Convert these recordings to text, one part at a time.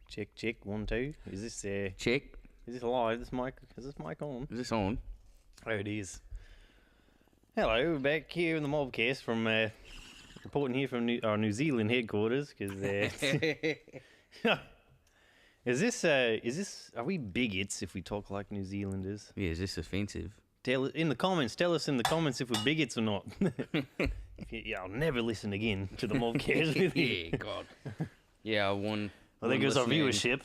Check, check, 1, 2. Is this Check. Is this live? Is this mic on? Is this on? There it is. Hello, we're back here in the MOBCAST from reporting here from our New Zealand headquarters. Because is this? Are we bigots if we talk like New Zealanders? Yeah, is this offensive? Tell us in the comments if we're bigots or not. I'll never listen again to the MOBCAST with you. Yeah, God. Yeah, one. Well, there goes our viewership.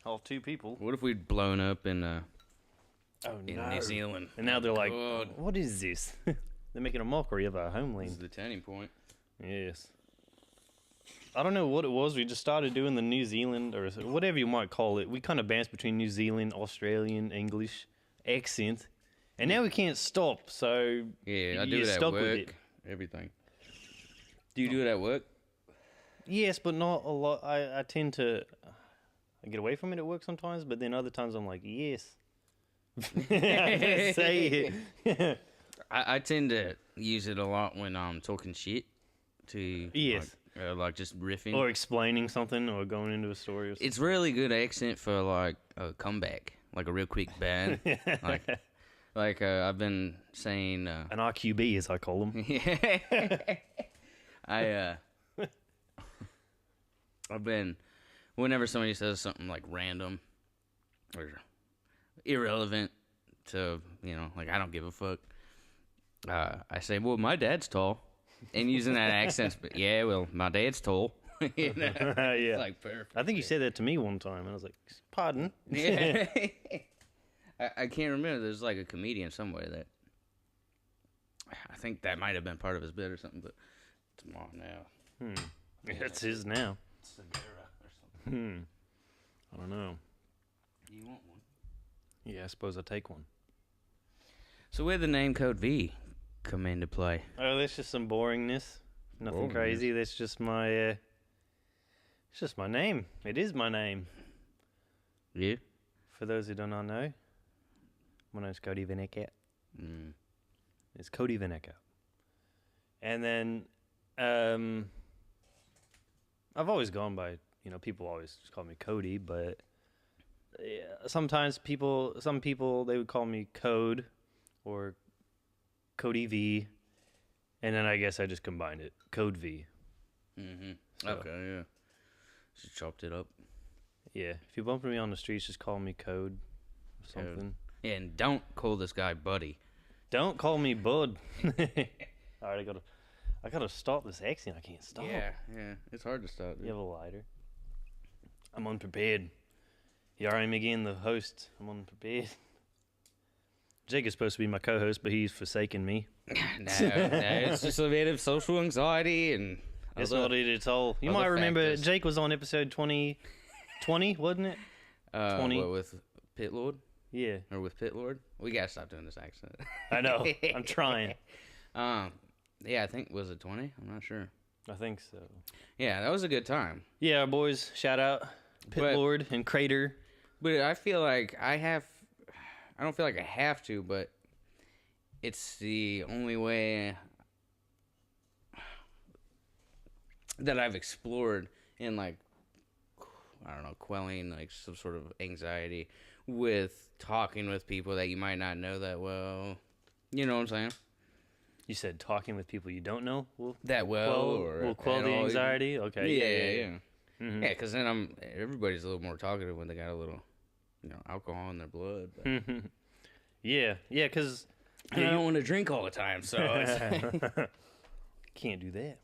All 2 people. What if we'd blown up in New Zealand? And now they're like, God. what is this? They're making a mockery of our This homeland. is the turning point. Yes. I don't know what it was. We just started doing the New Zealand, or whatever you might call it. We kind of bounced between New Zealand, Australian, English accent. And now we can't stop, so Yeah, I do you're it at stuck with work. it. Everything. Do you do it at work? Yes, but not a lot. I tend to I get away from it at work sometimes, but then other times I'm like, yes. Say it. I tend to use it a lot when I'm talking shit to Yes. like just riffing. Or explaining something or going into a story or something. It's really good accent for like a comeback, like a real quick ban. like I've been saying An RQB, as I call them. I've been, whenever somebody says something like random or irrelevant to, like I don't give a fuck, I say, well, my dad's tall. And using that accent, but yeah, well, my dad's tall. Yeah. It's like perfect. I think you said that to me one time, and I was like, pardon? Yeah. I can't remember. There's like a comedian somewhere that, I think that might have been part of his bit or something, but it's mine now. It's his now. Segura or something. I don't know. You want one? Yeah, I suppose I'll take one. So where'd the name Code V come into play? Oh, that's just some boringness. Nothing crazy. That's just my, it's just my name. It is my name. Yeah? For those who do not know, my name's Cody Vinecat. It's Cody Vinecat. And then, I've always gone by, people always just call me Cody, but sometimes some people, they would call me Code or Cody V, and then I guess I just combined it. Code V. So, Okay, yeah. Just chopped it up. Yeah, if you bump into me on the streets, just call me Code or something. Yeah, and don't call this guy Buddy. Don't call me Bud. All right, I gotta stop this accent. I can't stop. Yeah, it's hard to stop. You have a lighter? I'm unprepared. Here I am again, the host. I'm unprepared. Jake is supposed to be my co-host, but he's forsaken me. No, it's just a bit of social anxiety and... That's not it at all. You might remember factors. Jake was on episode 20, wasn't it? 20. What, with Pit Lord? Yeah. Or with Pit Lord? We gotta stop doing this accent. I know. I'm trying. Yeah, I think, was it 20? I'm not sure. I think so. Yeah, that was a good time. Yeah, boys, shout out Pit Lord and Crater. But I feel like I don't feel like I have to, but it's the only way that I've explored in, like, I don't know, quelling, like, some sort of anxiety with talking with people that you might not know that well. You know what I'm saying? You said talking with people you don't know will quell the anxiety? Okay. Yeah. Mm-hmm. Yeah, because then everybody's a little more talkative when they got a little, alcohol in their blood. But. Yeah, because... I don't want to drink all the time, so... Can't do that.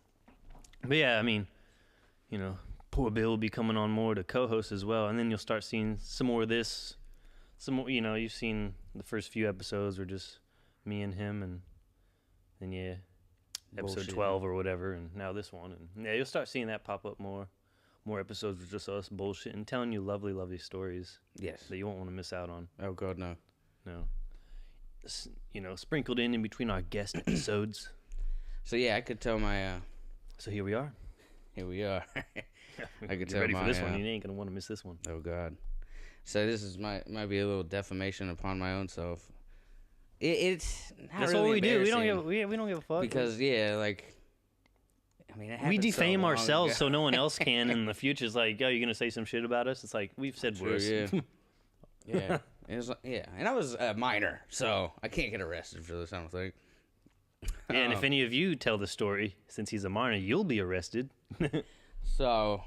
But yeah, I mean, poor Bill will be coming on more to co-host as well, and then you'll start seeing some more of this. Some more, you've seen the first few episodes were just me and him, and then, episode Bullshit. 12 or whatever, and now this one. And, you'll start seeing that pop up more. More episodes with just us bullshit and telling you lovely, lovely stories. Yes. That you won't want to miss out on. Oh, God, no. No. Sprinkled in between our guest episodes. So, yeah, I could tell my... So here we are. Here we are. I could Get ready for this one. You ain't going to want to miss this one. Oh, God. So this might be a little defamation upon my own self. It's not That's really what we do. We don't embarrassing give a fuck. because like I mean, it we happened defame so long ourselves ago. so no one else can in the future. It's like, oh, you're going to say some shit about us? It's like, we've said True, worse. yeah. Yeah. It was, yeah. And I was a minor, so I can't get arrested for this, I don't think. Yeah, and if any of you tell the story, since he's a minor, you'll be arrested. So,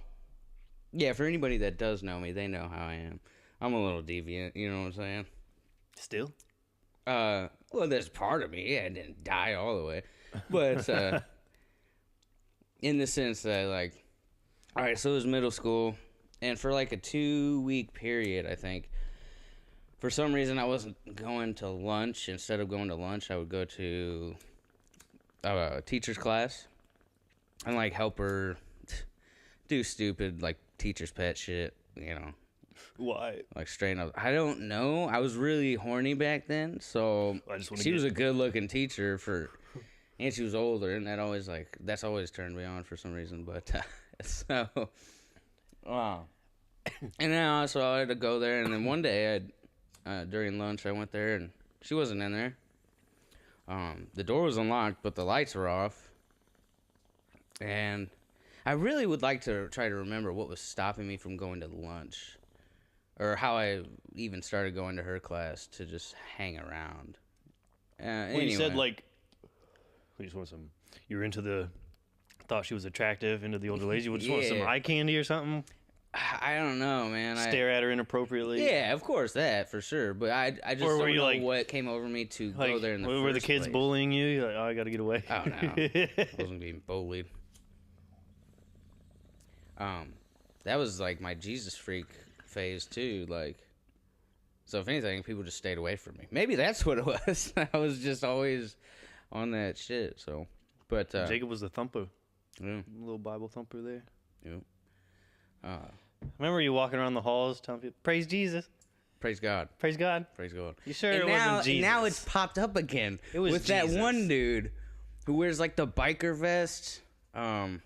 yeah, for anybody that does know me, they know how I am. I'm a little deviant, you know what I'm saying? Still? Well, there's part of me. Yeah, I didn't die all the way. But, in the sense that, like, all right, so it was middle school, and for, like, a 2-week period, I think, for some reason I wasn't going to lunch. Instead of going to lunch, I would go to a teacher's class and, like, help her do stupid, like, teacher's pet shit, you know. Why? Like, straight up. I don't know. I was really horny back then, so she was a good-looking teacher and she was older, and that's always turned me on for some reason, but, so, wow. And then so I had to go there, and then one day, during lunch, I went there, and she wasn't in there. The door was unlocked, but the lights were off, and I really would like to try to remember what was stopping me from going to lunch, or how I even started going to her class to just hang around. Well, anyway. you said, like, you just want some, you were thought she was attractive, into the older ladies. You just want some eye candy or something? I don't know, man. Stare at her inappropriately? Yeah, of course, that, for sure. But I just don't know like, what came over me to go there in the first place. Were the kids bullying you? You're like, oh, I gotta get away. Oh, no. I wasn't being bullied. That was, like, my Jesus freak phase, too. Like, so if anything, people just stayed away from me. Maybe that's what it was. I was just always on that shit, so. But, Jacob was the thumper. Yeah. Little Bible thumper there. Yeah. Remember you walking around the halls telling people, praise Jesus. Praise God. Praise God. Praise God. You sure and it wasn't Jesus? Now it's popped up again. It was with Jesus. That one dude who wears, like, the biker vest. And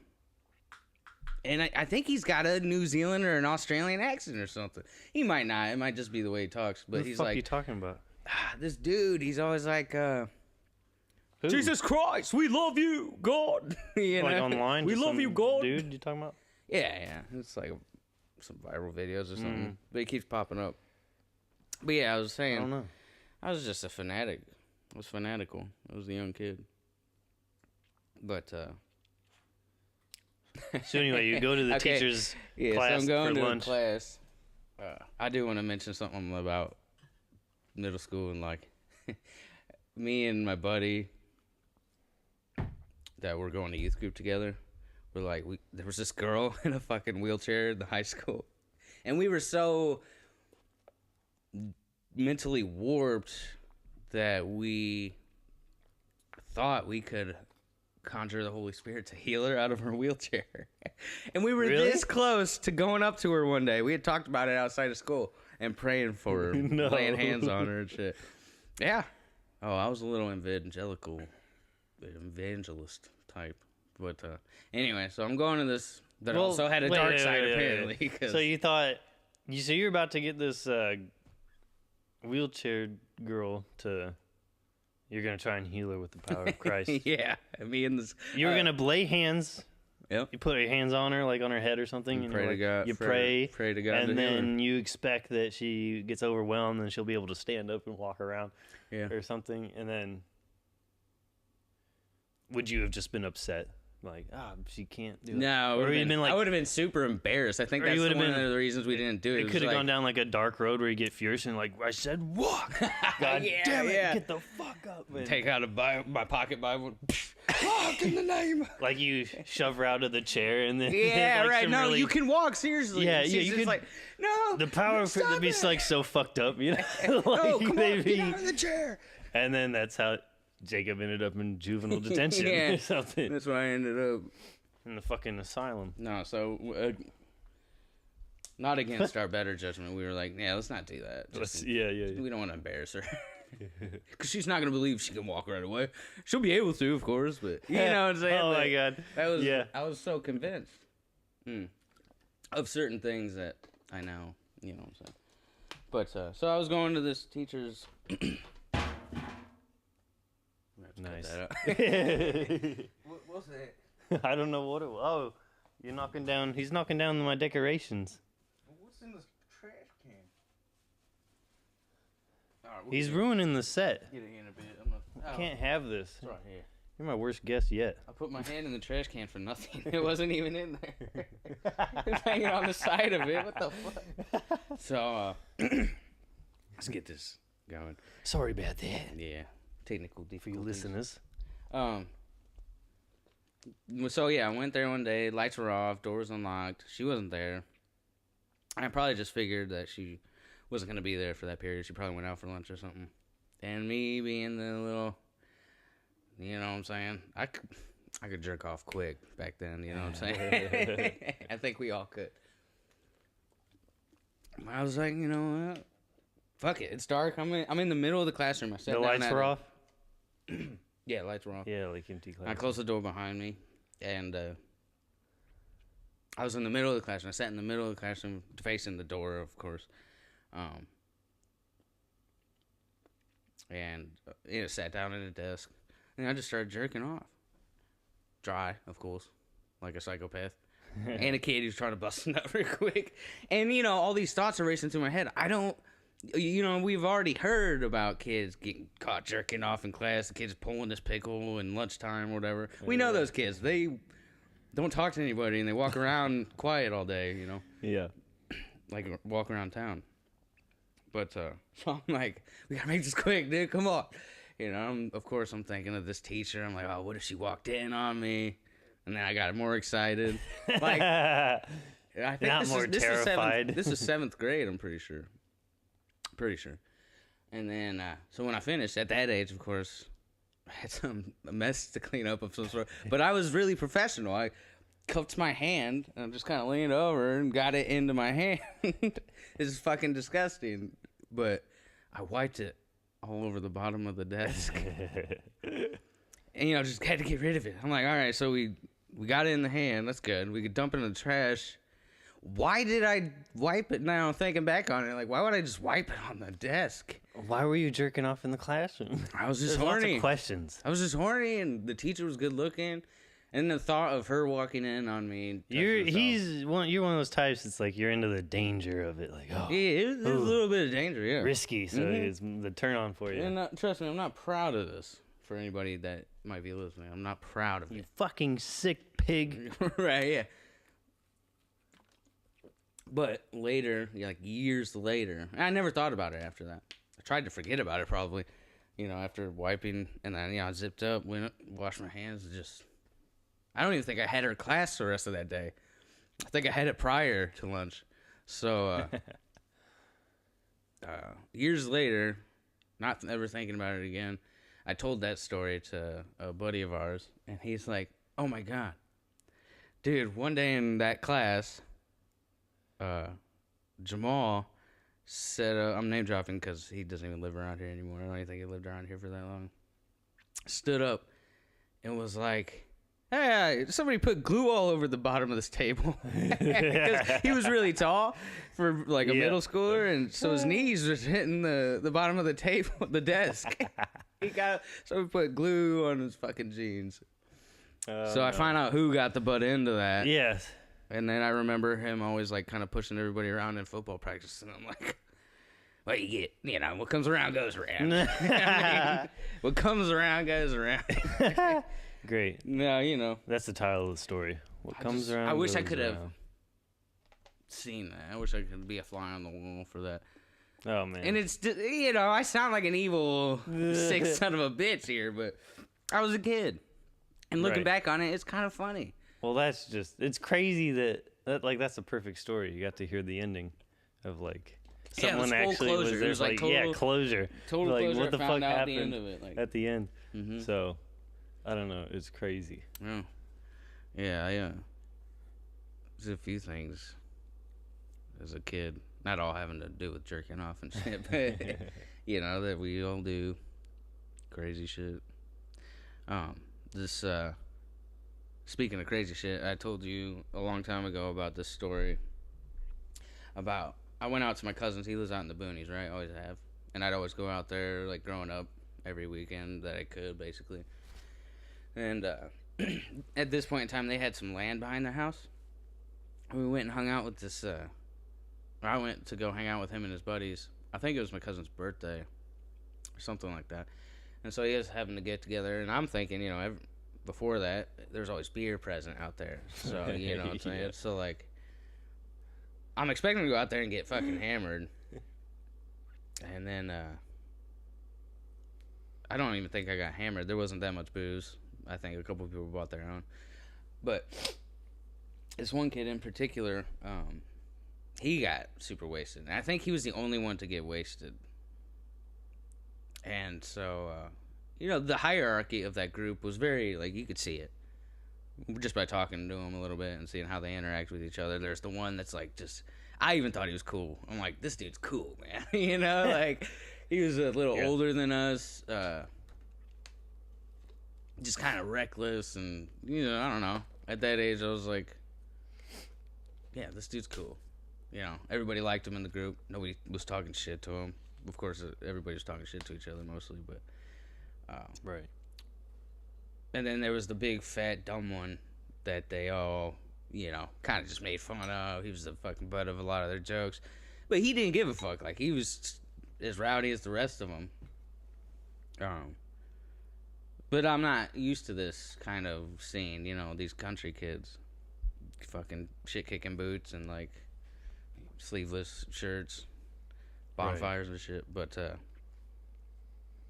I think he's got a New Zealand or an Australian accent or something. He might not. It might just be the way he talks. But he's like, what the fuck are you talking about? This dude, he's always like, Who? Jesus Christ, we love you, God. You Like know? online? We Just love some you, God. Dude, you talking about? Yeah. It's like some viral videos or something. But it keeps popping up. But yeah, I was saying. I don't know. I was just a fanatic. I was fanatical. I was a young kid. But, So anyway, you go to the teacher's class so I'm going for to lunch. class. I do want to mention something about middle school and, like, me and my buddy that were going to youth group together. We're like, there was this girl in a fucking wheelchair in the high school, and we were so mentally warped that we thought we could conjure the Holy Spirit to heal her out of her wheelchair. And we were this close to going up to her one day. We had talked about it outside of school and praying for her, laying hands on her and shit. Yeah. Oh, I was a little evangelist type. But anyway, so I'm going to this that also had a dark side, apparently. So you thought, so you're about to get this wheelchair girl to... You're going to try and heal her with the power of Christ. Yeah. Me and this... You were going to lay hands. Yep. You put your hands on her, like on her head or something. And pray to God. You pray to God. And then you expect that she gets overwhelmed and she'll be able to stand up and walk around or something. And then would you have just been upset? Like, she can't do it. No, I would have been super embarrassed. I think that's one of the reasons we didn't do it. It could have gone down like a dark road where you get furious and like, I said, walk. God damn it, get the fuck up. Man. Take out my pocket Bible. Walk in the name. Like you shove her out of the chair and then... Yeah, like right. No, you can walk, seriously. Yeah, you could... like, no, the power for it to be like so fucked up, you know? Like, no, come on, get out of the chair. And then that's how... Jacob ended up in juvenile detention or something. That's why I ended up in the fucking asylum. No, so not against our better judgment. We were like, yeah, let's not do that. We don't want to embarrass her because she's not gonna believe she can walk right away. She'll be able to, of course, but you know what I'm saying. Oh my god, that was I was so convinced of certain things that I know. You know what I'm saying. But so I was going to this teacher's. Nice. We'll say it. I don't know what it was. Oh, you're knocking down. He's knocking down my decorations. What's in this trash can? He's ruining the set. Get it in a bit. I can't have this. It's right here. You're my worst guest yet. I put my hand in the trash can for nothing. It wasn't even in there. It was hanging on the side of it. What the fuck? So, let's get this going. Sorry about that. Yeah. Technical For you difficulties. listeners. So yeah, I went there one day. Lights were off. Door was unlocked. She wasn't there. I probably just figured that she wasn't gonna be there for that period. She probably went out for lunch or something. And me being the little, you know what I'm saying? I could jerk off quick back then. You know what I'm saying? I think we all could. I was like, you know what? Fuck it. It's dark. I'm in the middle of the classroom. I sat The down lights at were it. off? Yeah, lights were off. Yeah, like empty class. I closed the door behind me, and I was in the middle of the classroom. I sat in the middle of the classroom, facing the door, of course. And sat down at a desk, and I just started jerking off. Dry, of course, like a psychopath. And a kid who's trying to bust a nut real quick. And, all these thoughts are racing through my head. We've already heard about kids getting caught jerking off in class, the kids pulling this pickle in lunchtime or whatever. We know those kids. They don't talk to anybody, and they walk around quiet all day, Yeah. like walk around town. But, so I'm like, we gotta make this quick, dude, come on. Of course, I'm thinking of this teacher. I'm like, oh, what if she walked in on me? And then I got more excited. Like, I think Not more terrified. This is 7th grade, I'm pretty sure. And then, so when I finished, at that age, of course, I had a mess to clean up of some sort. But I was really professional. I cupped my hand, and I just kind of leaned over and got it into my hand. It's fucking disgusting. But I wiped it all over the bottom of the desk. And, just had to get rid of it. I'm like, all right, so we got it in the hand. That's good. We could dump it in the trash. Why did I wipe it now? Thinking back on it, like, why would I just wipe it on the desk? Why were you jerking off in the classroom? I was just There's horny. Lots of questions. I was just horny, and the teacher was good looking. And the thought of her walking in on me. You're one of those types. It's like you're into the danger of it. Like, oh, Yeah, it was a little bit of danger, yeah. risky. So it's the turn on for you. And trust me, I'm not proud of this. For anybody that might be listening, I'm not proud of You it. fucking sick pig. Right, yeah. But later, like years later, I never thought about it after that. I tried to forget about it probably, after wiping, and then, I zipped up, went, washed my hands, I don't even think I had her class the rest of that day. I think I had it prior to lunch. So, years later, not ever thinking about it again, I told that story to a buddy of ours, and he's like, oh my God. Dude, one day in that class, Jamal said, I'm name dropping because he doesn't even live around here anymore. I don't even think he lived around here for that long. Stood up and was like, hey, somebody put glue all over the bottom of this table. Because he was really tall for like a middle schooler, and so his knees was hitting the bottom of the table, the desk. Somebody put glue on his fucking jeans. So I find out who got the butt end of that. Yes. And then I remember him always like kind of pushing everybody around in football practice, and I'm like, well, you get, what comes around goes around. What comes around goes around. Great. No, That's the title of the story. What comes around. I wish I goes could have around. seen that. I wish I could be a fly on the wall for that. Oh man. And it's, I sound like an evil sick son of a bitch here, but I was a kid. And looking back on it, it's kind of funny. Well, it's crazy that that's a perfect story. You got to hear the ending of like someone actually closure. was there. It was like closure. Total like, closure. what the fuck Found out happened at the end of it. Like, at the end? mm-hmm. So, I don't know. It's crazy. Yeah. There's a few things as a kid, not all having to do with jerking off and shit, but that we all do crazy shit. Speaking of crazy shit, I told you a long time ago about this story about, I went out to my cousin's. He lives out in the boonies, right? Always have. And I'd always go out there, like, growing up, every weekend that I could, basically. And at this point in time, they had some land behind their house. We went and hung out with this. I went to go hang out with him and his buddies. I think it was my cousin's birthday, or something like that. And so he was having to get together, and I'm thinking, before that, there's always beer present out there. So you know what I'm saying. Yeah. So like, I'm expecting to go out there and get fucking hammered, and then I don't even think I got hammered. There wasn't that much booze. I think a couple of people bought their own. But this one kid in particular, he got super wasted. And I think he was the only one to get wasted. And so, the hierarchy of that group was very, like, you could see it. Just by talking to him a little bit and seeing how they interact with each other. There's the one that's, like, just... I even thought he was cool. I'm like, this dude's cool, man. Like, he was a little older than us. Just kind of reckless. And, I don't know. At that age, I was like, yeah, this dude's cool. Everybody liked him in the group. Nobody was talking shit to him. Of course, everybody was talking shit to each other mostly, but... right. And then there was the big, fat, dumb one that they all, kind of just made fun of. He was the fucking butt of a lot of their jokes. But he didn't give a fuck. Like, he was as rowdy as the rest of them. But I'm not used to this kind of scene, these country kids. Fucking shit-kicking boots and, like, sleeveless shirts. Bonfires and shit. But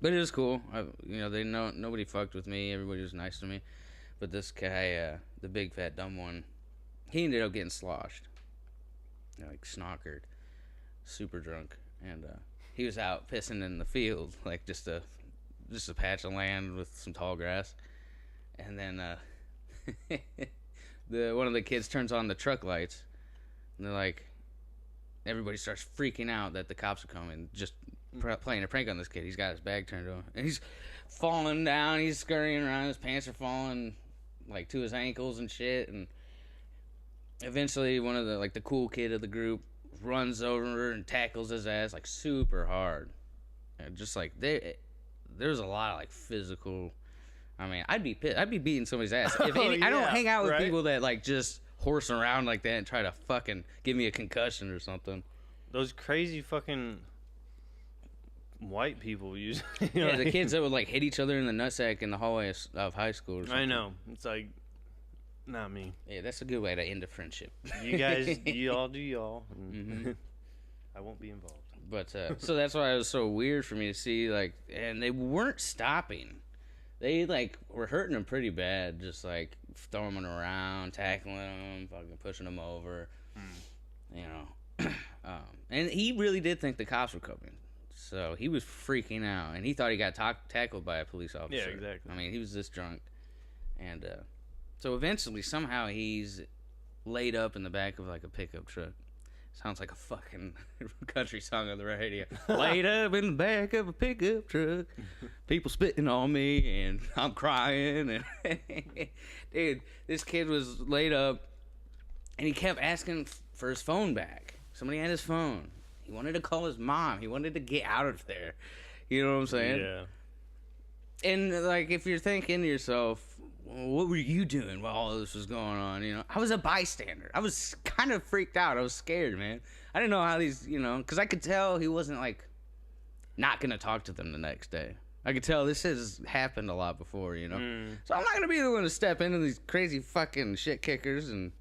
it was cool. Nobody fucked with me. Everybody was nice to me. But this guy, the big fat dumb one, he ended up getting sloshed, like snockered, super drunk, and he was out pissing in the field, like just a patch of land with some tall grass, and then one of the kids turns on the truck lights, and they're like, everybody starts freaking out that the cops are coming, just playing a prank on this kid. He's got his bag turned on, and he's falling down. He's scurrying around. His pants are falling like to his ankles and shit. And eventually, one of the cool kid of the group runs over and tackles his ass like super hard. And just like there's a lot of like physical. I mean, I'd be pissed. I'd be beating somebody's ass. I don't hang out with people that like just horse around like that and try to fucking give me a concussion or something. Those crazy fucking white people usually. The kids that would like hit each other in the nutsack in the hallway of high school or something. I know. It's like, not me. Yeah, that's a good way to end a friendship. You guys, you all do y'all. Mm-hmm. I won't be involved. But, so that's why it was so weird for me to see, like, and they weren't stopping. They, like, were hurting them pretty bad, just, like, throwing them around, tackling them, fucking pushing them over, and he really did think the cops were coming. So he was freaking out, and he thought he got tackled by a police officer. Yeah, exactly. I mean, he was this drunk. And so eventually, somehow, he's laid up in the back of, like, a pickup truck. Sounds like a fucking country song on the radio. Laid up in the back of a pickup truck. People spitting on me, and I'm crying. And dude, this kid was laid up, and he kept asking for his phone back. Somebody had his phone. He wanted to call his mom. He wanted to get out of there. You know what I'm saying? Yeah. And, like, if you're thinking to yourself, well, what were you doing while all this was going on? I was a bystander. I was kind of freaked out. I was scared, man. I didn't know how these, because I could tell he wasn't, like, not going to talk to them the next day. I could tell this has happened a lot before, So I'm not going to be the one to step into these crazy fucking shit kickers and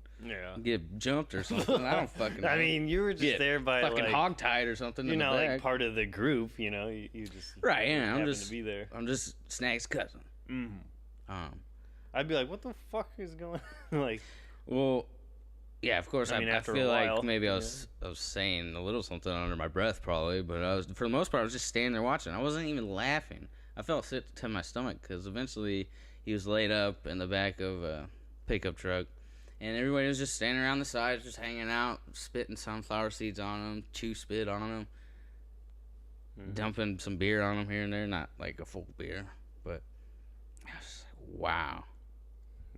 get jumped or something. I don't fucking know. I mean, you were just there by fucking like, hogtied or something. You're not like part of the group, you just right. Yeah, I'm just to be there. I'm just Snag's cousin. Mm-hmm. I'd be like, what the fuck is going on? Like, well, yeah, of course. I feel like maybe I was saying a little something under my breath, probably, but I was, for the most part, I was just standing there watching. I wasn't even laughing. I felt sick to my stomach because eventually he was laid up in the back of a pickup truck. And everybody was just standing around the sides, just hanging out, spitting sunflower seeds on them, chew spit on them, dumping some beer on them here and there. Not like a full beer, but I was just like, wow.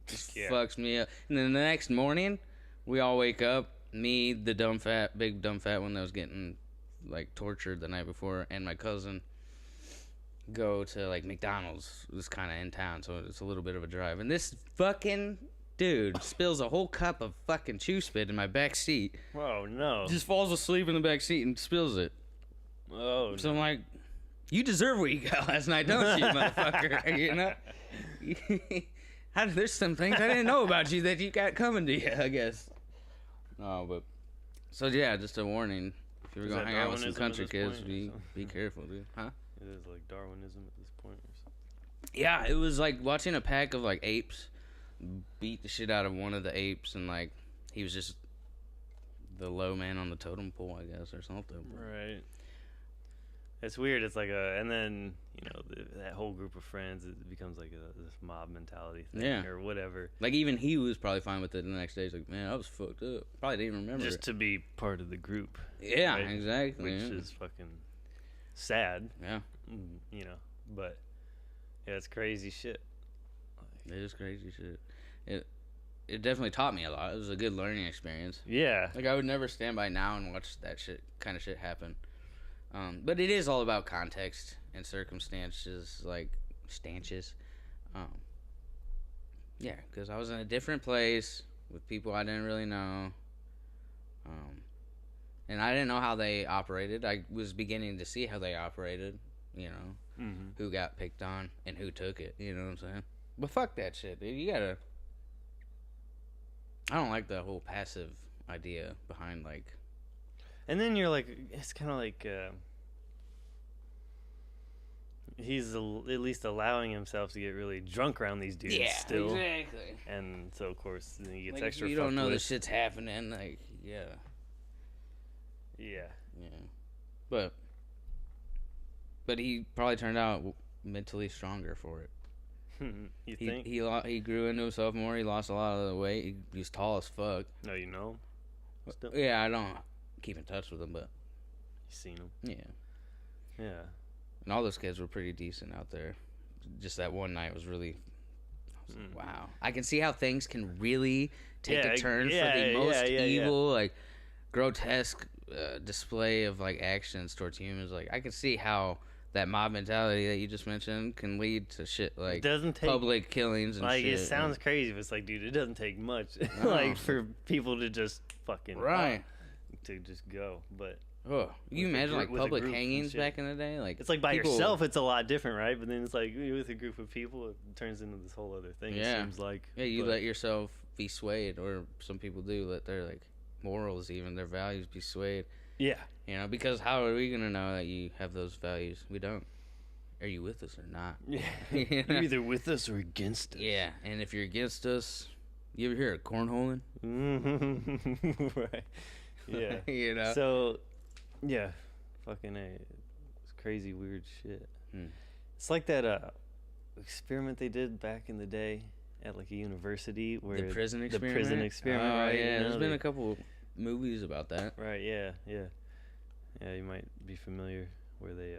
This fucks me up. And then the next morning, we all wake up. Me, the big dumb fat one that was getting like tortured the night before, and my cousin. go to like McDonald's. It was kind of in town, so it's a little bit of a drive. And this fucking dude spills a whole cup of fucking chew spit in my back seat. Oh no! Just falls asleep in the back seat and spills it. Oh. So I'm like, you deserve what you got last night, don't you, motherfucker? You know. There's some things I didn't know about you that you got coming to you, I guess. No, but so yeah, just a warning. If you're gonna hang out with some country kids, be careful, dude. Huh? It is like Darwinism at this point or something. Yeah, it was like watching a pack of like apes beat the shit out of one of the apes, and like he was just the low man on the totem pole, I guess, or something. Right. It's weird. It's like and then that whole group of friends, it becomes like this mob mentality thing or whatever. Like even he was probably fine with it the next day. He's like, man, I was fucked up. Probably didn't even remember. Just to be part of the group. Yeah, right? Exactly. Which is fucking sad. Yeah. But yeah, it's crazy shit. It is crazy shit. It definitely taught me a lot. It was a good learning experience. Yeah. Like I would never stand by now and watch that kind of shit happen. But it is all about context and circumstances, like stanches. Yeah, because I was in a different place with people I didn't really know. And I didn't know how they operated. I was beginning to see how they operated, who got picked on and who took it, you know what I'm saying? But fuck that shit, dude. You gotta... I don't like the whole passive idea behind, like... And then you're like, it's kind of like he's at least allowing himself to get really drunk around these dudes still. Yeah, exactly. And so, of course, then he gets like, extra you fucked don't know with. this shit's happening, like, yeah. Yeah. But he probably turned out mentally stronger for it. You think? He grew into himself more. He lost a lot of the weight. He's tall as fuck. No, you know him? Still? Yeah, I don't keep in touch with him, but... You seen him? Yeah. Yeah. And all those kids were pretty decent out there. Just that one night was really... I was like, wow. I can see how things can really take a turn for the most evil, like, grotesque display of, like, actions towards humans. Like, I can see how that mob mentality that you just mentioned can lead to shit like it doesn't take, public killings and like, shit. it sounds crazy, but it's like, dude, it doesn't take much. No. Like, for people to just fucking... Right. To just go, but... Oh, you imagine like public hangings back in the day? Like it's like by yourself, it's a lot different, right? But then it's like with a group of people, it turns into this whole other thing. Yeah. It seems like you let yourself be swayed, or some people do let their like morals, even their values, be swayed. Yeah, because how are we gonna know that you have those values? We don't. Are you with us or not? Yeah, you're either with us or against us. Yeah, and if you're against us, you ever hear of cornholing? Right. Yeah. So. Yeah, fucking it's crazy weird shit. It's like that experiment they did back in the day at like a university where the prison experiment. The prison experiment, right? Yeah, there's been a couple movies about that. Right. Yeah. You might be familiar where they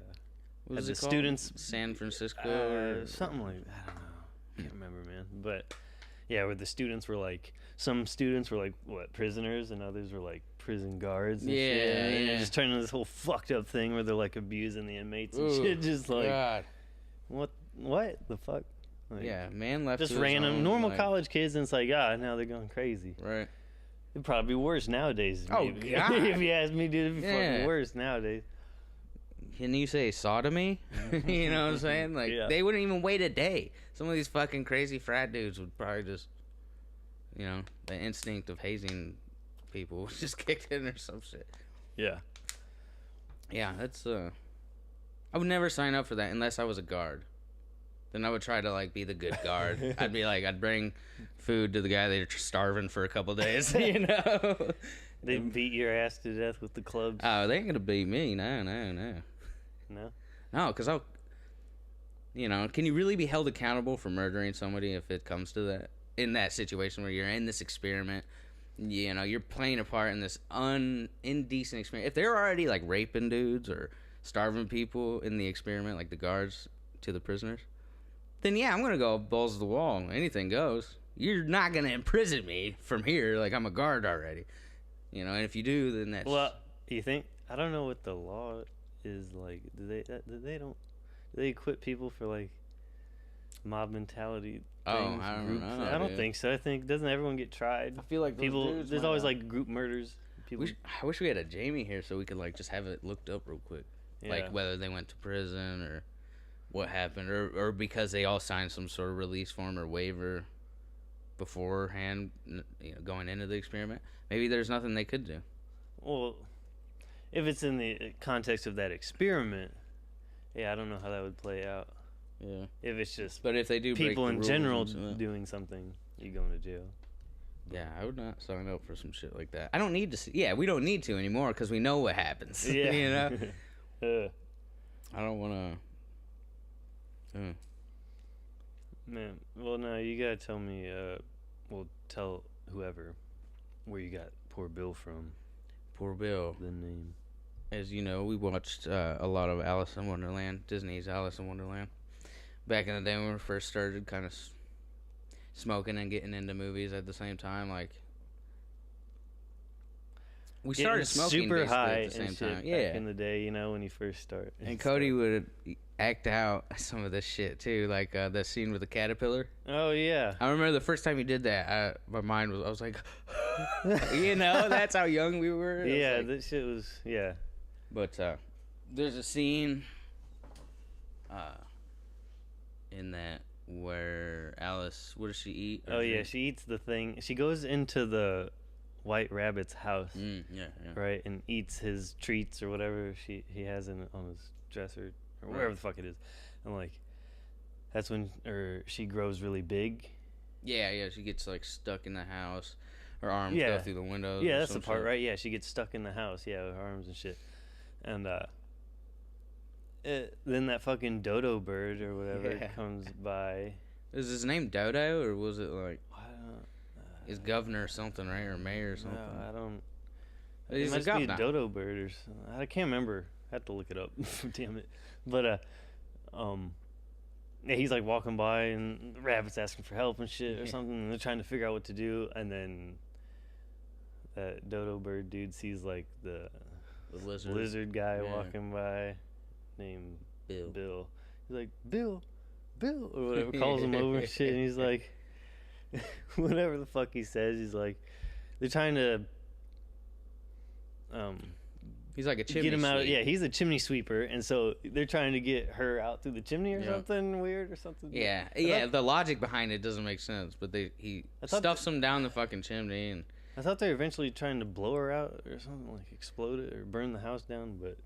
what was the it called? Students, San Francisco or something like that. I don't know. Can't remember, man. But yeah, where the students were like, some students were like prisoners, and others were like prison guards and shit. And it just turned into this whole fucked up thing where they're like abusing the inmates and shit. Just like, God. What the fuck? Like, man left just to random his own, normal like, college kids, and it's like, now they're going crazy. Right. It'd probably be worse nowadays. Oh, maybe. God. If you ask me, dude, it'd be fucking worse nowadays. Can you say sodomy? You know what I'm saying? Like, they wouldn't even wait a day. Some of these fucking crazy frat dudes would probably just, the instinct of hazing people just kicked in or some shit. Yeah. Yeah, that's, I would never sign up for that unless I was a guard. Then I would try to, like, be the good guard. I'd bring food to the guy that's starving for a couple days, They beat your ass to death with the clubs. Oh, they ain't gonna beat me. No. No, because can you really be held accountable for murdering somebody if it comes to that? In that situation where you're in this experiment, you're playing a part in this indecent experiment. If they're already, like, raping dudes or starving people in the experiment, like the guards to the prisoners, then I'm gonna go balls to the wall. Anything goes. You're not gonna imprison me from here. Like, I'm a guard already. And if you do, then that's... Well, you think... I don't know what the law is like. Do they equip people for like mob mentality Oh, things? I don't groups? know, I don't dude. think so. I think doesn't everyone get tried? I feel like those People, dudes there's might always not. like group murders. People, I wish we had a Jamie here so we could like just have it looked up real quick, yeah. like whether they went to prison or what happened, or because they all signed some sort of release form or waiver beforehand, going into the experiment. Maybe there's nothing they could do. Well, if it's in the context of that experiment, yeah, I don't know how that would play out. Yeah. If it's just But if they do break people the in rules general and stuff- doing something, you going to jail. Yeah, I would not sign up for some shit like that. I don't need to see. Yeah, we don't need to anymore because we know what happens. Yeah. You know? I don't want to. Man, well, no, you gotta tell me. Well, tell whoever where you got Poor Bill from. Poor Bill. The name. As you know, we watched a lot of Alice in Wonderland, Disney's Alice in Wonderland. Back in the day when we first started kind of smoking and getting into movies at the same time, like we started Getting smoking super basically high at the same and shit time. Yeah, back in the day, you know, when you first start. and Cody would act out some of this shit too, like the scene with the caterpillar. Oh yeah. I remember the first time he did that, my mind was, I was like, you know, that's how young we were. Yeah, Like, that shit was, yeah. but there's a scene in that where Alice, what does she eat? Oh yeah, she eats the thing. She goes into the White Rabbit's house, Yeah. right, and eats his treats or whatever he has on his dresser or wherever the fuck it is, and like that's when she grows really big. Yeah, she gets like stuck in the house. Her arms Yeah. go through the windows. Yeah, or that's the some part, shit. right? Yeah, she gets stuck in the house. Yeah, with her arms and shit, and then that fucking dodo bird or whatever Yeah. comes by. Is his name Dodo, or was it like I don't. is governor or something, right, or mayor or something? No, I don't. He's it a must be a governor. dodo bird or something. I can't remember. I have to look it up. Damn it. But yeah, he's like walking by and the rabbit's asking for help and shit or something, and they're trying to figure out what to do, and then that dodo bird dude sees like the lizard guy walking by named Bill. He's like, Bill or whatever, calls him over and shit, and he's like, whatever the fuck he says, he's like, they're trying to He's like a chimney get him out. sweep. Yeah, he's a chimney sweeper, and so they're trying to get her out through the chimney or something weird or something. Yeah, I yeah. thought- The logic behind it doesn't make sense, but he I thought stuffs him down the fucking chimney, and I thought they were eventually trying to blow her out or something, like explode it or burn the house down. But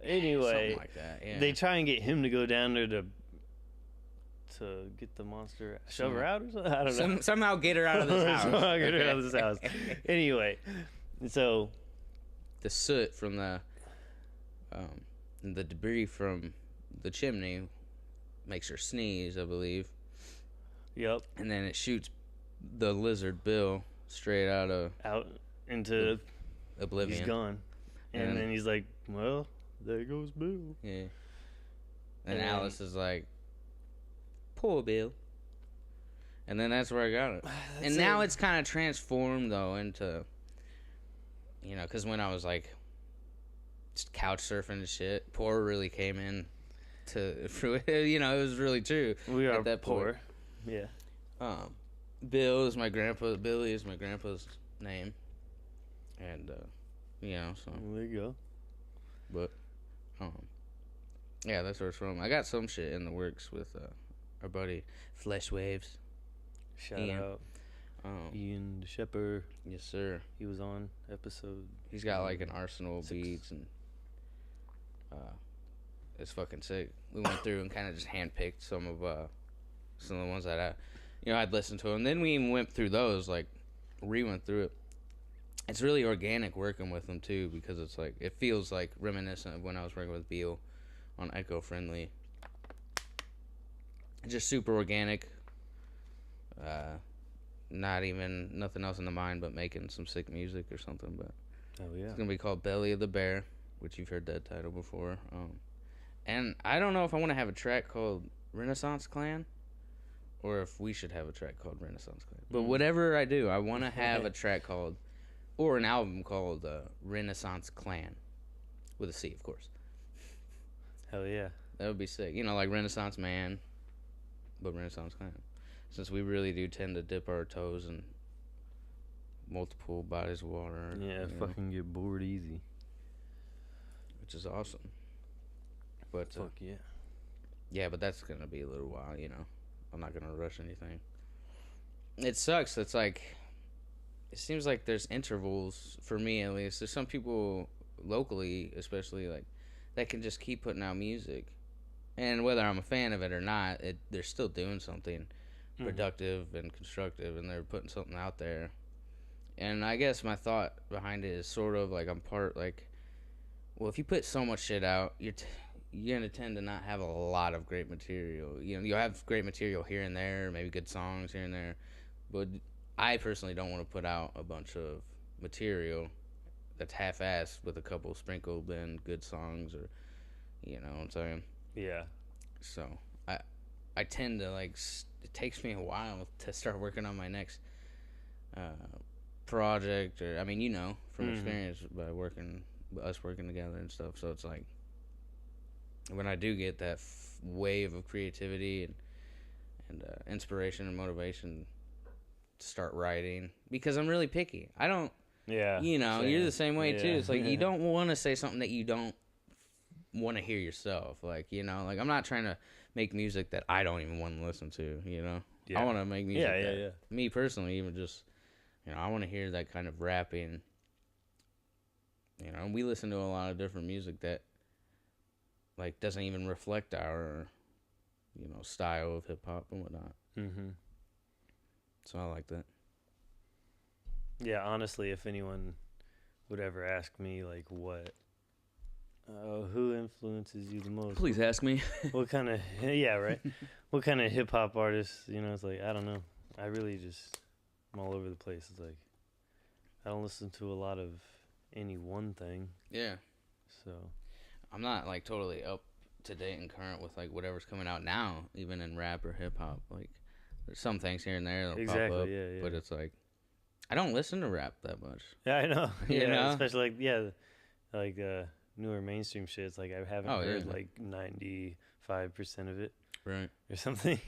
anyway, something like that. Yeah. they try and get him to go down there to get the monster, shove her out or something. I don't know. Somehow get her out of this house. Somehow get her out of this house. Anyway, so the soot from the debris from the chimney makes her sneeze, I believe. yep, And then it shoots the lizard Bill straight out into oblivion. he's gone, and then he's like, well, there goes Bill. Yeah. And And Alice is like, poor Bill. And then that's where I got it. And now it's kind of transformed, though, into, because when I was like just couch surfing and shit, poor really came in to fruition. It was really true. We are at that poor. point. Yeah. Bill is my grandpa. Billy is my grandpa's name. And, so. There you go. But, yeah, that's where it's from. I got some shit in the works with our buddy Flesh Waves. Shout Ian. out Ian the Shepherd. Yes, sir. He was on episode. He's got like an arsenal of 6. beats, and it's fucking sick. We went through and kind of just handpicked some of the ones that I'd listened to, and then we even went through those, like re-went through it. It's really organic working with them too, because it's like it feels like reminiscent of when I was working with Beal on Echo Friendly. Just super organic. Nothing else in the mind but making some sick music or something. But Oh yeah. it's gonna be called Belly of the Bear, which you've heard that title before. And I don't know if I want to have a track called Renaissance Clan, or if we should have a track called Renaissance Clan. But whatever I do, I want to have a track called, or an album called Renaissance Clan, with a C, of course. Hell yeah. That would be sick. You know, like Renaissance Man, but Renaissance Clan. Since we really do tend to dip our toes in multiple bodies of water. Yeah, fucking get bored easy. Which is awesome. But fuck yeah. Yeah, but that's gonna be a little while, you know. I'm not gonna rush anything. It sucks. It's like, it seems like there's intervals, for me at least. There's some people locally, especially, like, that can just keep putting out music. And whether I'm a fan of it or not, they're still doing something productive and constructive, and they're putting something out there. And I guess my thought behind it is sort of like, I'm part, like, well, if you put so much shit out, you're gonna tend to not have a lot of great material. You know, you'll have great material here and there, maybe good songs here and there, but I personally don't want to put out a bunch of material that's half-assed with a couple sprinkled in good songs, or, you know what I'm saying? Yeah. So I tend to, like, it takes me a while to start working on my next project, or, I mean, you know, from experience by us working together and stuff. So it's like, when I do get that wave of creativity and inspiration and motivation to start writing, because I'm really picky. I don't. Yeah. You know, you're the same way too. It's like, you don't want to say something that you don't want to hear yourself. Like, you know, like, I'm not trying to make music that I don't even want to listen to, you know? Yeah. I want to make music that, me personally, even just, you know, I want to hear that kind of rapping. You know, and we listen to a lot of different music that, like, doesn't even reflect our, you know, style of hip-hop and whatnot. So I like that. Yeah, honestly, if anyone would ever ask me, like, who influences you the most? Please ask me. What kind of, yeah, right? What kind of hip-hop artists, you know, it's like, I don't know. I really just, I'm all over the place. It's like, I don't listen to a lot of any one thing. Yeah. So I'm not, like, totally up to date and current with, like, whatever's coming out now, even in rap or hip-hop. Like, there's some things here and there that'll pop up, but it's like, I don't listen to rap that much. Yeah, I know. You know? Especially, like, newer mainstream shit. It's like, I haven't heard, like, 95% of it. Right. Or something.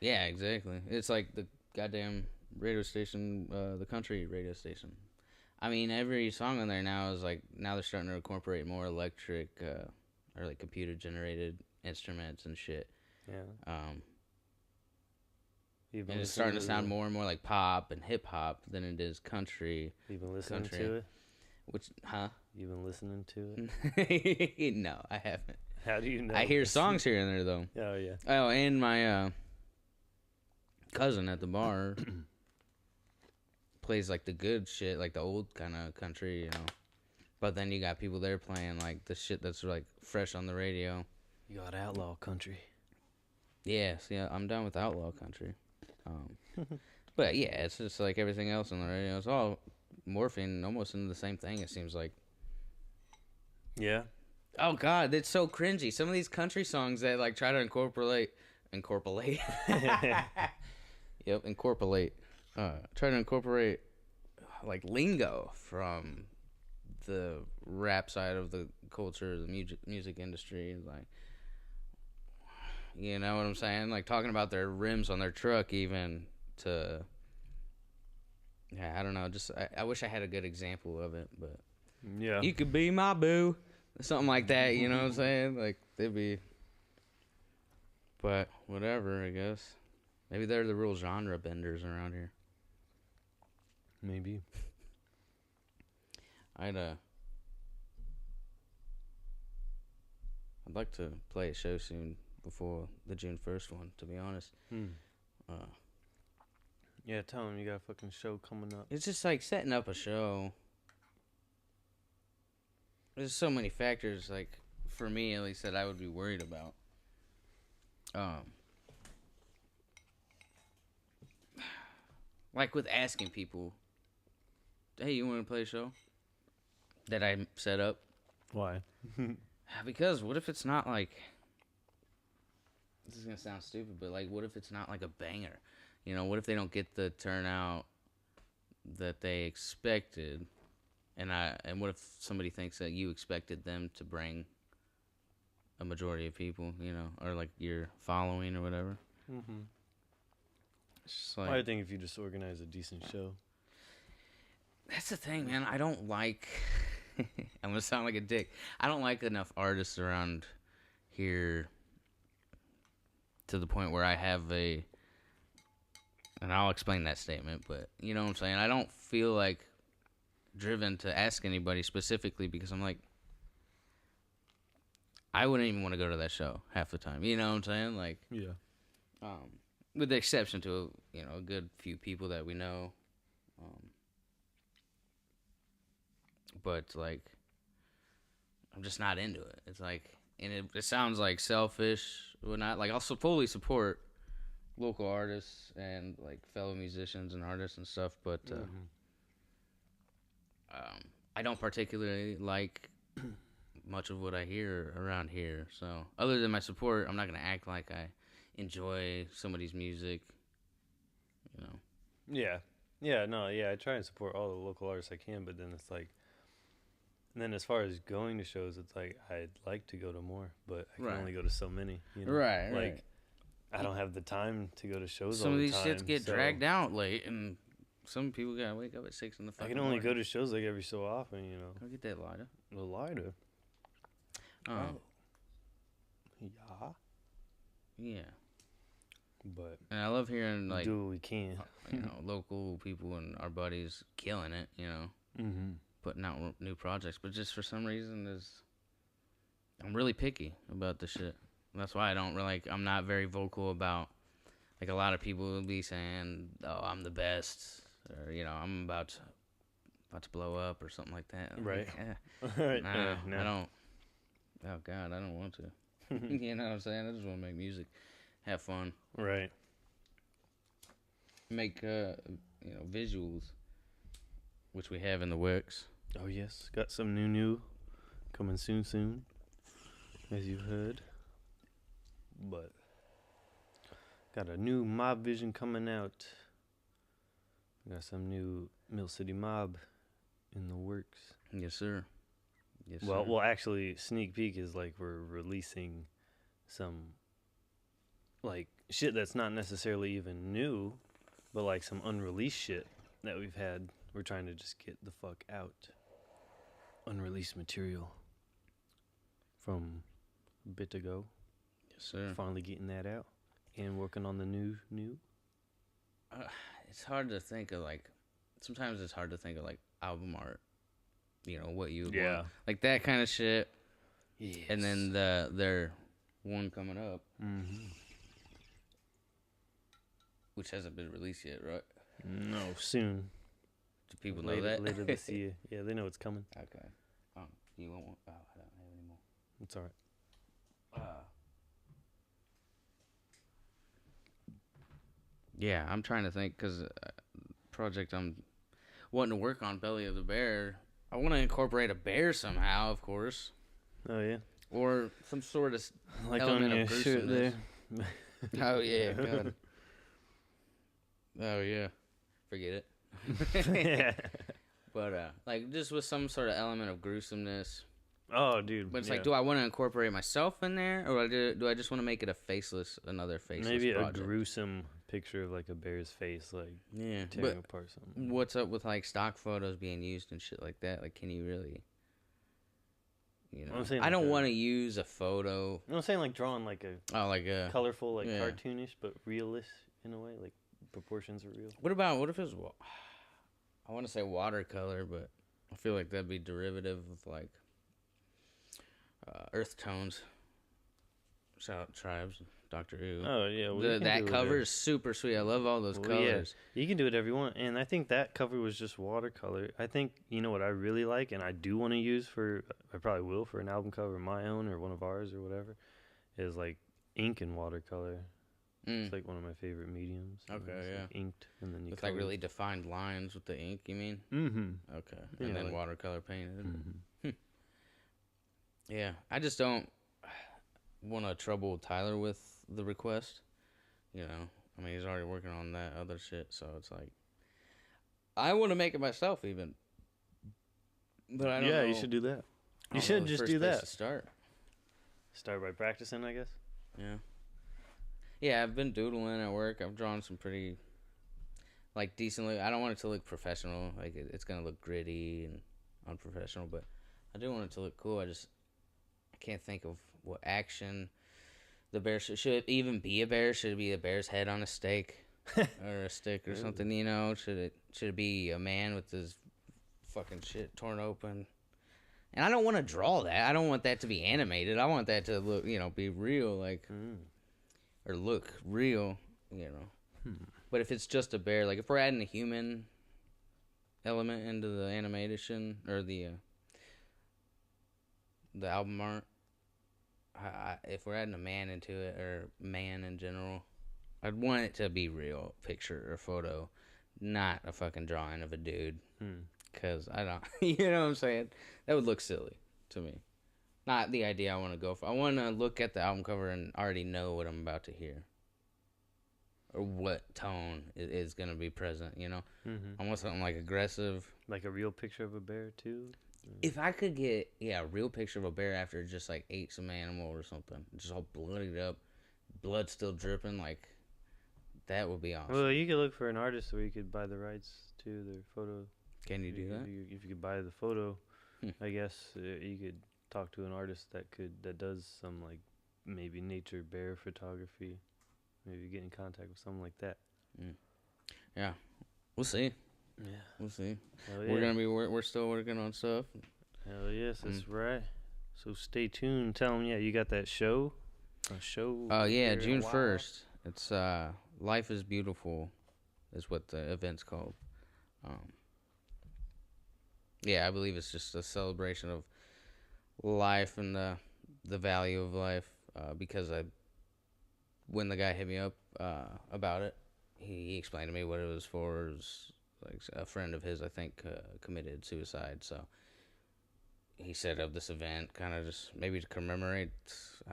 Yeah, exactly. It's like the goddamn radio station, the country radio station. I mean, every song on there now is like, now they're starting to incorporate more electric, or like computer generated instruments and shit. Yeah. And it's starting to sound more and more like pop and hip hop than it is country. You've been listening to it? Which, huh? You've been listening to it? No, I haven't. How do you know? I hear songs here and there, though. Oh, yeah. Oh, and my cousin at the bar plays, like, the good shit, like the old kind of country, you know. But then you got people there playing, like, the shit that's, like, fresh on the radio. You got outlaw country. Yeah, see, I'm down with outlaw country. But, yeah, it's just like everything else on the radio. It's all morphing almost into the same thing, it seems like. Yeah. Oh, God, that's so cringy. Some of these country songs that, like, try to incorporate. Yep, incorporate. Try to incorporate, like, lingo from the rap side of the culture, the music industry. Like, you know what I'm saying? Like, talking about their rims on their truck, even to. Yeah, I don't know. Just I wish I had a good example of it, but. Yeah. You could be my boo. Something like that, you know what I'm saying? Like, they'd be. But, whatever, I guess. Maybe they're the real genre benders around here. Maybe. I'd like to play a show soon before the June 1st one, to be honest. Yeah, tell them you got a fucking show coming up. It's just like setting up a show. There's so many factors, like, for me at least, that I would be worried about. Like with asking people, hey, you want to play a show that I set up? Why? Because what if it's not like, this is going to sound stupid, but like, what if it's not like a banger? You know, what if they don't get the turnout that they expected? And what if somebody thinks that you expected them to bring a majority of people, or like your following or whatever. Mm-hmm. It's just like, I think if you just organize a decent show. that's the thing, man. I don't like. I'm gonna sound like a dick. I don't like enough artists around here to the point where I have and I'll explain that statement, but you know what I'm saying? I don't feel like driven to ask anybody specifically because I'm like, I wouldn't even want to go to that show half the time. You know what I'm saying? Like, Yeah. With the exception to, a good few people that we know. But, like, I'm just not into it. It's like, and it sounds like selfish or not. Like, I'll fully support local artists and, like, fellow musicians and artists and stuff, but I don't particularly like much of what I hear around here. So, other than my support, I'm not going to act like I enjoy somebody's music, Yeah. Yeah, no, yeah, I try and support all the local artists I can, but then it's like, and then as far as going to shows, it's like, I'd like to go to more, but I can only go to so many, Right, like, right. I don't have the time to go to shows Some all of the these time. shits get dragged out late, and some people gotta wake up at 6 in the I fucking can only morning. go to shows like every so often, Go get that lighter. The lighter. Oh. Yeah. Yeah. But And I love hearing, like, do what we can. local people and our buddies killing it, Mm-hmm. putting out new projects. But just for some reason, I'm really picky about the shit. And that's why I'm not very vocal about, like, a lot of people will be saying, oh, I'm the best, or, I'm about to blow up or something like that. I'm Right. Like, Right. nah, No. I don't. Oh, God, I don't want to. You know what I'm saying? I just want to make music, have fun. Right. Make visuals, which we have in the works. Oh yes, got some new coming soon, as you've heard. But got a new Mob Vision coming out. Got some new Mill City Mob in the works. Yes, sir. Yes, Well, sir. well, actually, sneak peek is like we're releasing some like shit that's not necessarily even new, but like some unreleased shit that we've had. We're trying to just get the fuck out. Unreleased material from a bit ago. Yes, sir. Finally getting that out and working on the new. It's hard to think of, like, sometimes it's hard to think of, like, album art. What you would want. Like that kind of shit. Yes. And then their one coming up, which hasn't been released yet, right? No, soon. Do people know that? Later this year. Yeah, they know it's coming. Okay. Do you want one? Oh, I don't have any more. It's all right. Yeah, I'm trying to think because project I'm wanting to work on, Belly of the Bear. I want to incorporate a bear somehow, of course, Oh yeah. or some sort of Like element on of your shirt there. gruesomeness. Oh yeah, God. Oh yeah, forget it. Yeah. But like just with some sort of element of gruesomeness. Oh, dude. But it's like, do I want to incorporate myself in there, or do I just want to make it another faceless maybe project? a gruesome picture of like a bear's face, like Yeah, tearing but apart something. what's up with like stock photos being used and shit like that? Like, can you really? I'm saying I like don't want to use a photo. I'm saying like drawing like a colorful, like cartoonish, but realist in a way, like proportions are real. What if it's? I want to say watercolor, but I feel like that'd be derivative of like earth tones. Shout out Tribes, Doctor Who. Oh yeah, That cover is super sweet. I love all those colors. Yeah. You can do whatever you want, and I think that cover was just watercolor. I think what I really like, and I do want to use I probably will for an album cover of my own or one of ours or whatever, is like ink and watercolor. It's like one of my favorite mediums. Okay, yeah. Like inked, and then you with like really defined lines with the ink. You mean? Mm-hmm. Okay, Yeah, and then like, watercolor painted. Mm-hmm. Yeah, I just don't want to trouble Tyler with the request. I mean, he's already working on that other shit, so it's like I want to make it myself, even. But I don't know. Yeah, you should do that. You should just do To that. start. Start by practicing, I guess. Yeah. Yeah, I've been doodling at work. I've drawn some pretty, like, decently. I don't want it to look professional. Like, it's going to look gritty and unprofessional, but I do want it to look cool. I can't think of what action the bear should it even be a bear? Should it be a bear's head on a stake or a stick or something, you know? Should it be a man with his fucking shit torn open? And I don't want to draw that. I don't want that to be animated. I want that to look, you know, be real, like, or look real, you know. But if it's just a bear, like if we're adding a human element into the animation or the album art, if we're adding a man into it, or man in general, I'd want it to be real picture or photo, not a fucking drawing of a dude. Because I don't, you know what I'm saying? That would look silly to me. Not the idea I want to go for. I want to look at the album cover and already know what I'm about to hear. Or what tone is going to be present, you know? I want something like aggressive. Like a real picture of a bear, too? If I could get, a real picture of a bear after it just, like, ate some animal or something. Just all bloodied up. Blood still dripping, like, that would be awesome. Well, you could look for an artist where you could buy the rights to their photo. Can you do that? If you could buy the photo, I guess you could talk to an artist that does some, like, maybe nature bear photography. Maybe get in contact with something like that. Yeah, we'll see. Yeah, we'll see. Hell yeah. We're gonna be we're still working on stuff. Hell yes, that's right. So stay tuned. Tell them, you got that show. A show. Oh yeah, June 1st. It's Life is Beautiful, is what the event's called. Yeah, I believe it's just a celebration of life and the value of life. Because when the guy hit me up about it, he explained to me what it was for. It was like a friend of his, I think, committed suicide. So he said of this event, kind of just maybe to commemorate,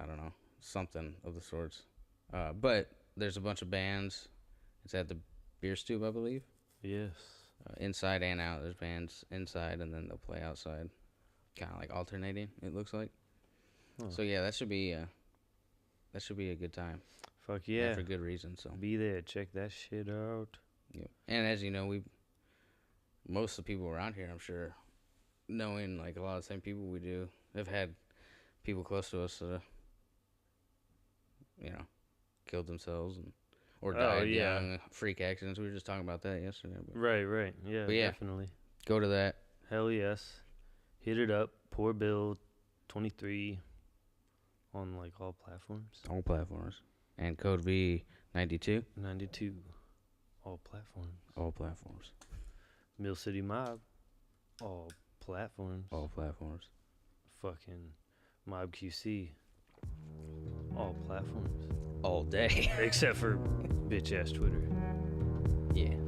I don't know, something of the sorts. But there's a bunch of bands. It's at the Beer Stoop, I believe. Yes. Inside and out. There's bands inside, and then they'll play outside. Kind of like alternating, it looks like. So yeah, that should be a good time. Fuck yeah. And for good reason. So be there. Check that shit out. Yeah. And as you know, most of the people around here, I'm sure, knowing like a lot of the same people we do, have had people close to us that, killed themselves or died young, freak accidents. We were just talking about that yesterday. Right. Yeah, definitely. Go to that. Hell yes. Hit it up. Poor Bill 23 on like all platforms. All platforms. And code V 92. 92. All platforms. All platforms. Mill City Mob. All platforms. All platforms. Fucking MOBQC. All platforms. All day. Except for bitch ass Twitter. Yeah.